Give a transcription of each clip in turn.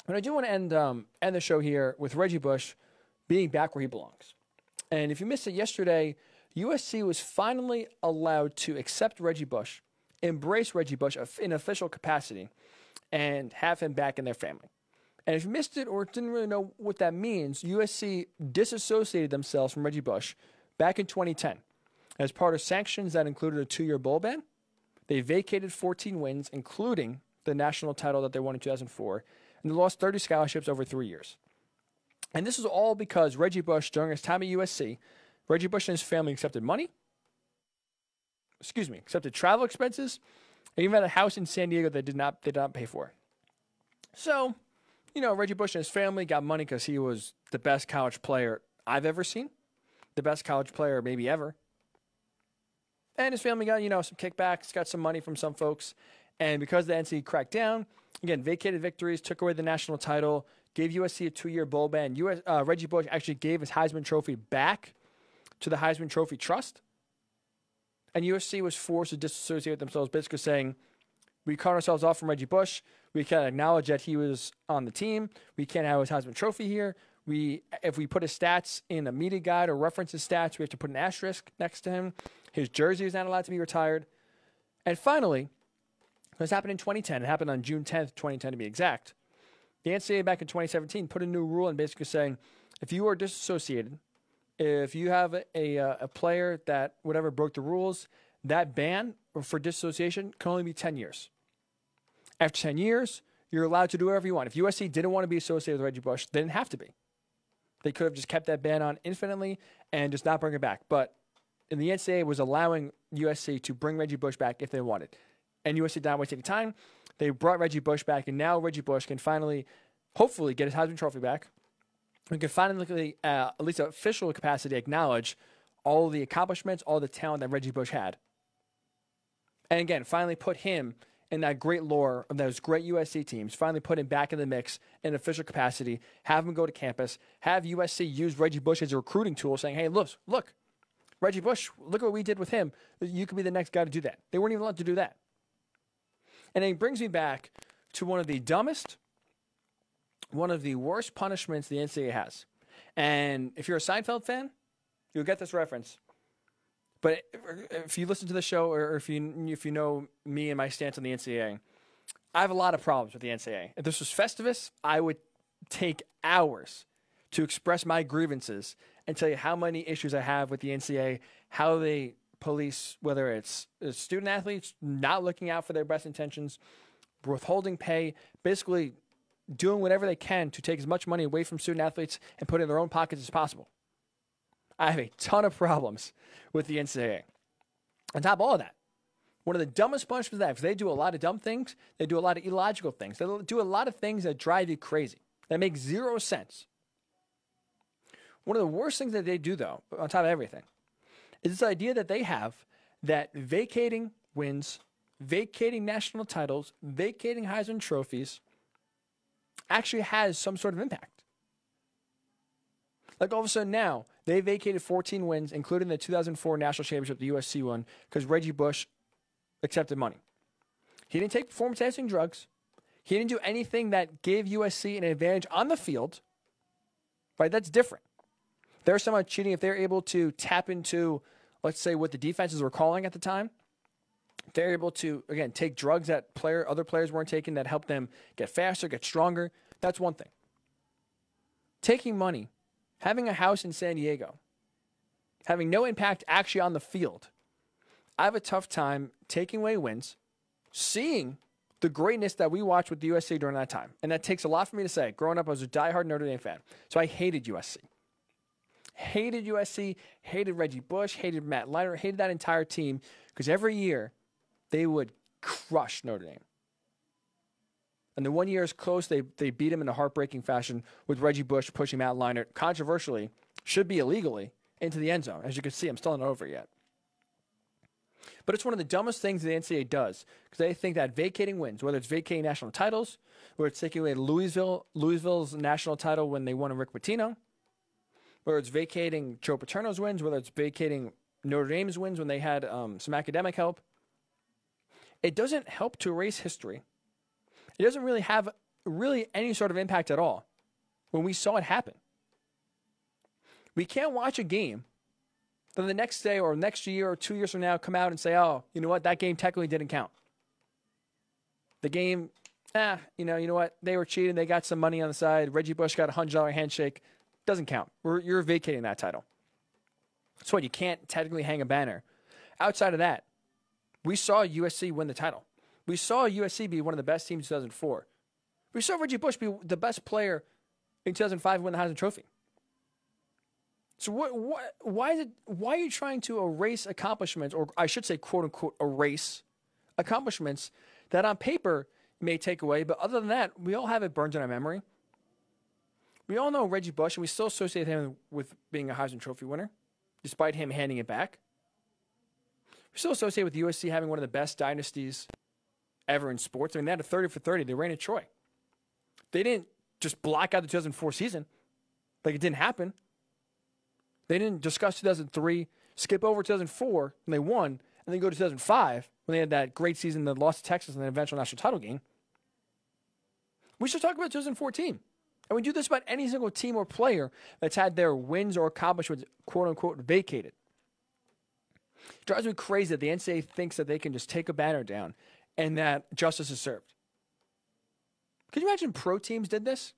But I do want to end the show here with Reggie Bush being back where he belongs. And if you missed it yesterday, USC was finally allowed to accept Reggie Bush, embrace Reggie Bush in official capacity, and have him back in their family. And if you missed it or didn't really know what that means, USC disassociated themselves from Reggie Bush back in 2010 as part of sanctions that included a 2-year bowl ban. They vacated 14 wins, including the national title that they won in 2004, and they lost 30 scholarships over 3 years. And this is all because Reggie Bush, during his time at USC, Reggie Bush and his family accepted travel expenses, and even had a house in San Diego that did not pay for. So, Reggie Bush and his family got money because he was the best college player I've ever seen, the best college player maybe ever. And his family got, some kickbacks, got some money from some folks. And because the NCAA cracked down, again, vacated victories, took away the national title, gave USC a 2-year bowl ban. Reggie Bush actually gave his Heisman Trophy back to the Heisman Trophy Trust. And USC was forced to disassociate themselves, basically saying, we cut ourselves off from Reggie Bush. We can't acknowledge that he was on the team. We can't have his Heisman Trophy here. If we put his stats in a media guide or reference his stats, we have to put an asterisk next to him. His jersey is not allowed to be retired. And finally, this happened in 2010. It happened on June 10th, 2010 to be exact. The NCAA back in 2017 put a new rule in basically saying, if you are disassociated, if you have a player that whatever broke the rules, that ban for disassociation can only be 10 years. After 10 years, you're allowed to do whatever you want. If USC didn't want to be associated with Reggie Bush, they didn't have to be. They could have just kept that ban on infinitely and just not bring it back. But the NCAA was allowing USC to bring Reggie Bush back if they wanted. And USC did not waste any time. They brought Reggie Bush back, and now Reggie Bush can finally, hopefully, get his Heisman Trophy back. We can finally, at least official capacity, acknowledge all the accomplishments, all the talent that Reggie Bush had. And again, finally put him in that great lore of those great USC teams, finally put him back in the mix in official capacity, have him go to campus, have USC use Reggie Bush as a recruiting tool, saying, hey, look, Reggie Bush, look what we did with him. You could be the next guy to do that. They weren't even allowed to do that. And it brings me back to one of the dumbest, one of the worst punishments the NCAA has. And if you're a Seinfeld fan, you'll get this reference. But if you listen to the show or if you know me and my stance on the NCAA, I have a lot of problems with the NCAA. If this was Festivus, I would take hours to express my grievances and tell you how many issues I have with the NCAA, how they police, whether it's student athletes not looking out for their best intentions, withholding pay, basically doing whatever they can to take as much money away from student athletes and put it in their own pockets as possible. I have a ton of problems with the NCAA. On top of all of that, one of the dumbest punishments of that, because they do a lot of dumb things, they do a lot of illogical things, they do a lot of things that drive you crazy, that make zero sense. One of the worst things that they do, though, on top of everything, is this idea that they have that vacating wins, vacating national titles, vacating Heisman trophies actually has some sort of impact. Like all of a sudden now, they vacated 14 wins, including the 2004 national championship the USC won, because Reggie Bush accepted money. He didn't take performance-enhancing drugs. He didn't do anything that gave USC an advantage on the field. Right? That's different. There's someone cheating if they're able to tap into, let's say, what the defenses were calling at the time. They're able to, again, take drugs that other players weren't taking that helped them get faster, get stronger. That's one thing. Taking money, having a house in San Diego, having no impact actually on the field. I have a tough time taking away wins, seeing the greatness that we watched with the USC during that time. And that takes a lot for me to say. Growing up, I was a diehard Notre Dame fan. So I hated USC. Hated USC, hated Reggie Bush, hated Matt Leiter, hated that entire team because every year they would crush Notre Dame. And the 1 year is close, they beat him in a heartbreaking fashion with Reggie Bush pushing Matt Leiter, controversially, should be illegally, into the end zone. As you can see, I'm still not over yet. But it's one of the dumbest things the NCAA does because they think that vacating wins, whether it's vacating national titles, whether it's taking away Louisville's national title when they won in Rick Pitino, whether it's vacating Joe Paterno's wins, whether it's vacating Notre Dame's wins when they had some academic help. It doesn't help to erase history. It doesn't really have really any sort of impact at all when we saw it happen. We can't watch a game, then the next day or next year or 2 years from now come out and say, oh, you know what, that game technically didn't count. The game, you know what, they were cheating, they got some money on the side, Reggie Bush got a $100 handshake, doesn't count. You're vacating that title. So what, you can't technically hang a banner. Outside of that, we saw USC win the title. We saw USC be one of the best teams in 2004. We saw Reggie Bush be the best player in 2005 and win the Heisman Trophy. So why are you trying to erase accomplishments, or I should say, quote unquote, erase accomplishments that on paper may take away, but other than that, we all have it burned in our memory. We all know Reggie Bush, and we still associate him with being a Heisman Trophy winner, despite him handing it back. We still associate with USC having one of the best dynasties ever in sports. I mean, they had a 30 for 30. They ran at Troy. They didn't just block out the 2004 season like it didn't happen. They didn't discuss 2003, skip over 2004 when they won, and then go to 2005 when they had that great season that lost to Texas in the eventual national title game. We should talk about 2014. And we do this about any single team or player that's had their wins or accomplishments, quote-unquote, vacated. It drives me crazy that the NCAA thinks that they can just take a banner down and that justice is served. Could you imagine pro teams did this?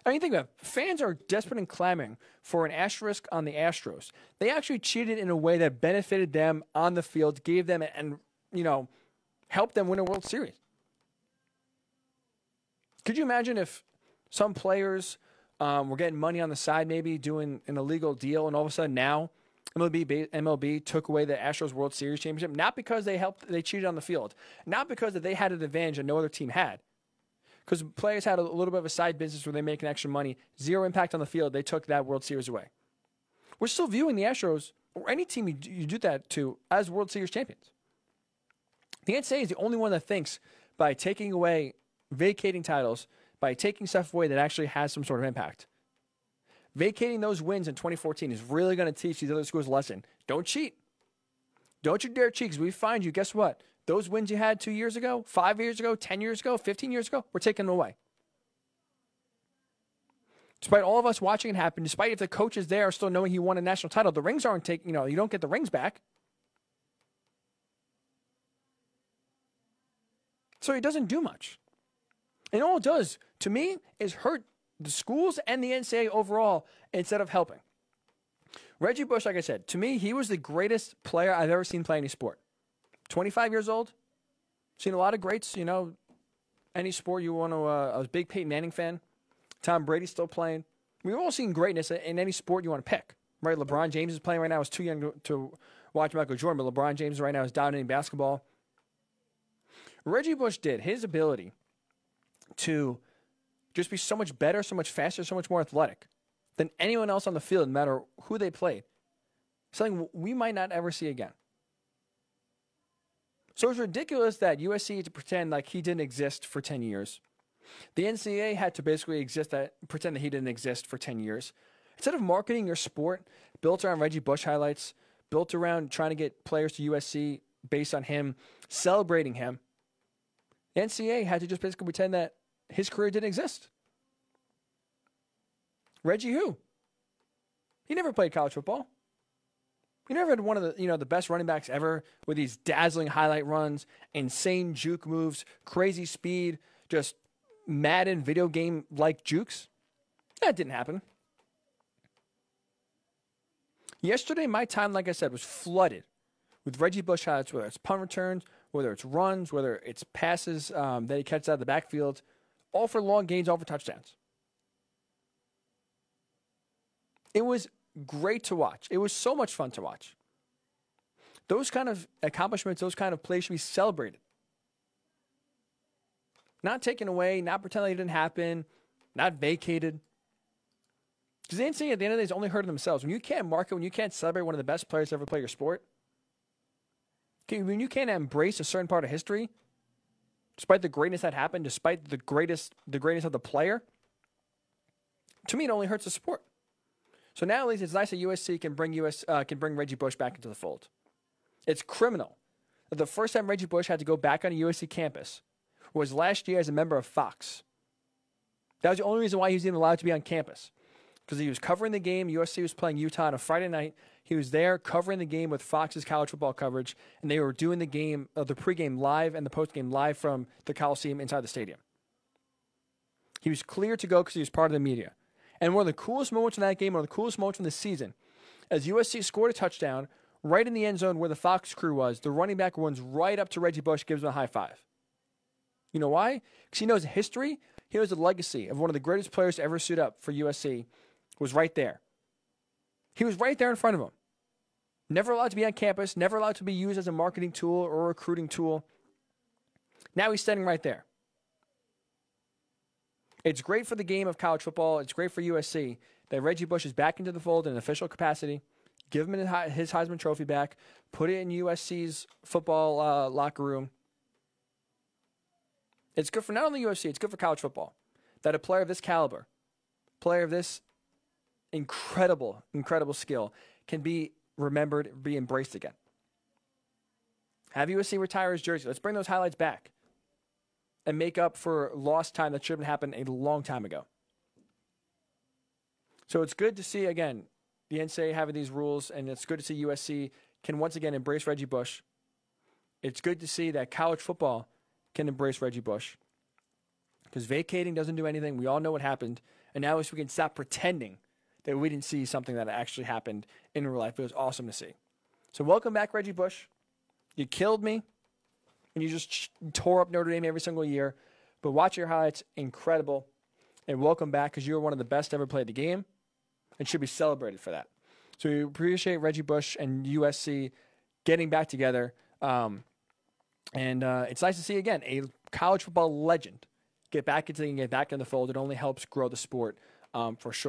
I mean, think about it. Fans are desperate and clamoring for an asterisk on the Astros. They actually cheated in a way that benefited them on the field, gave them and, helped them win a World Series. Could you imagine if some players were getting money on the side, maybe doing an illegal deal, and all of a sudden now MLB took away the Astros World Series championship, not because they cheated on the field, not because they had an advantage that no other team had, because players had a little bit of a side business where they make an extra money, zero impact on the field, they took that World Series away. We're still viewing the Astros, or any team you do that to, as World Series champions. The NCAA is the only one that thinks by taking away, vacating titles, by taking stuff away that actually has some sort of impact. Vacating those wins in 2014 is really going to teach these other schools a lesson. Don't cheat. Don't you dare cheat, because we find you, guess what? Those wins you had 2 years ago, 5 years ago, 10 years ago, 15 years ago, we're taking them away. Despite all of us watching it happen, despite if the coaches there are still knowing he won a national title, the rings aren't taken, you don't get the rings back. So it doesn't do much. And all it does, to me, is hurt the schools and the NCAA overall instead of helping. Reggie Bush, like I said, to me, he was the greatest player I've ever seen play any sport. 25 years old, seen a lot of greats, any sport you want to, I was a big Peyton Manning fan. Tom Brady's still playing. We've all seen greatness in any sport you want to pick, right? LeBron James is playing right now. I was too young to watch Michael Jordan, but LeBron James right now is dominating basketball. Reggie Bush did his ability to just be so much better, so much faster, so much more athletic than anyone else on the field, no matter who they played. Something we might not ever see again. So it's ridiculous that USC had to pretend like he didn't exist for 10 years. The NCAA had to basically pretend that he didn't exist for 10 years. Instead of marketing your sport built around Reggie Bush highlights, built around trying to get players to USC based on him, celebrating him, the NCAA had to just basically pretend that his career didn't exist. Reggie who? He never played college football. He never had one of the best running backs ever with these dazzling highlight runs, insane juke moves, crazy speed, just Madden video game-like jukes. That didn't happen. Yesterday, my time, like I said, was flooded with Reggie Bush highlights, whether it's punt returns, whether it's runs, whether it's passes that he catches out of the backfield, all for long gains, all for touchdowns. It was great to watch. It was so much fun to watch. Those kind of accomplishments, those kind of plays should be celebrated. Not taken away, not pretending it didn't happen, not vacated. Because the NCAA at the end of the day is only hurting themselves. When you can't market, when you can't celebrate one of the best players to ever play your sport, when you can't embrace a certain part of history, despite the greatness that happened, despite the greatness of the player, to me it only hurts the sport. So now at least it's nice that USC can bring Reggie Bush back into the fold. It's criminal that the first time Reggie Bush had to go back on a USC campus was last year as a member of Fox. That was the only reason why he was even allowed to be on campus, because he was covering the game. USC was playing Utah on a Friday night. He was there covering the game with Fox's college football coverage, and they were doing the game, the pregame live and the postgame live from the Coliseum inside the stadium. He was cleared to go because he was part of the media. And one of the coolest moments in that game, one of the coolest moments from the season, as USC scored a touchdown right in the end zone where the Fox crew was, the running back runs right up to Reggie Bush, gives him a high five. You know why? Because he knows the history. He knows the legacy of one of the greatest players to ever suit up for USC was right there. He was right there in front of him. Never allowed to be on campus, never allowed to be used as a marketing tool or a recruiting tool. Now he's standing right there. It's great for the game of college football. It's great for USC that Reggie Bush is back into the fold in an official capacity. Give him his Heisman Trophy back. Put it in USC's football locker room. It's good for not only USC, it's good for college football that a player of this caliber, player of this incredible, incredible skill can be remembered, be embraced again. Have USC retire his jersey. Let's bring those highlights back and make up for lost time that should have happened a long time ago. So it's good to see, again, the NCAA having these rules, and it's good to see USC can once again embrace Reggie Bush. It's good to see that college football can embrace Reggie Bush, because vacating doesn't do anything. We all know what happened, and now we can stop pretending that we didn't see something that actually happened in real life. It was awesome to see. So welcome back, Reggie Bush. You killed me, and you just tore up Notre Dame every single year. But watch your highlights. Incredible. And welcome back, because you were one of the best to ever play the game and should be celebrated for that. So we appreciate Reggie Bush and USC getting back together. And it's nice to see, again, a college football legend get back into the fold. It only helps grow the sport for sure.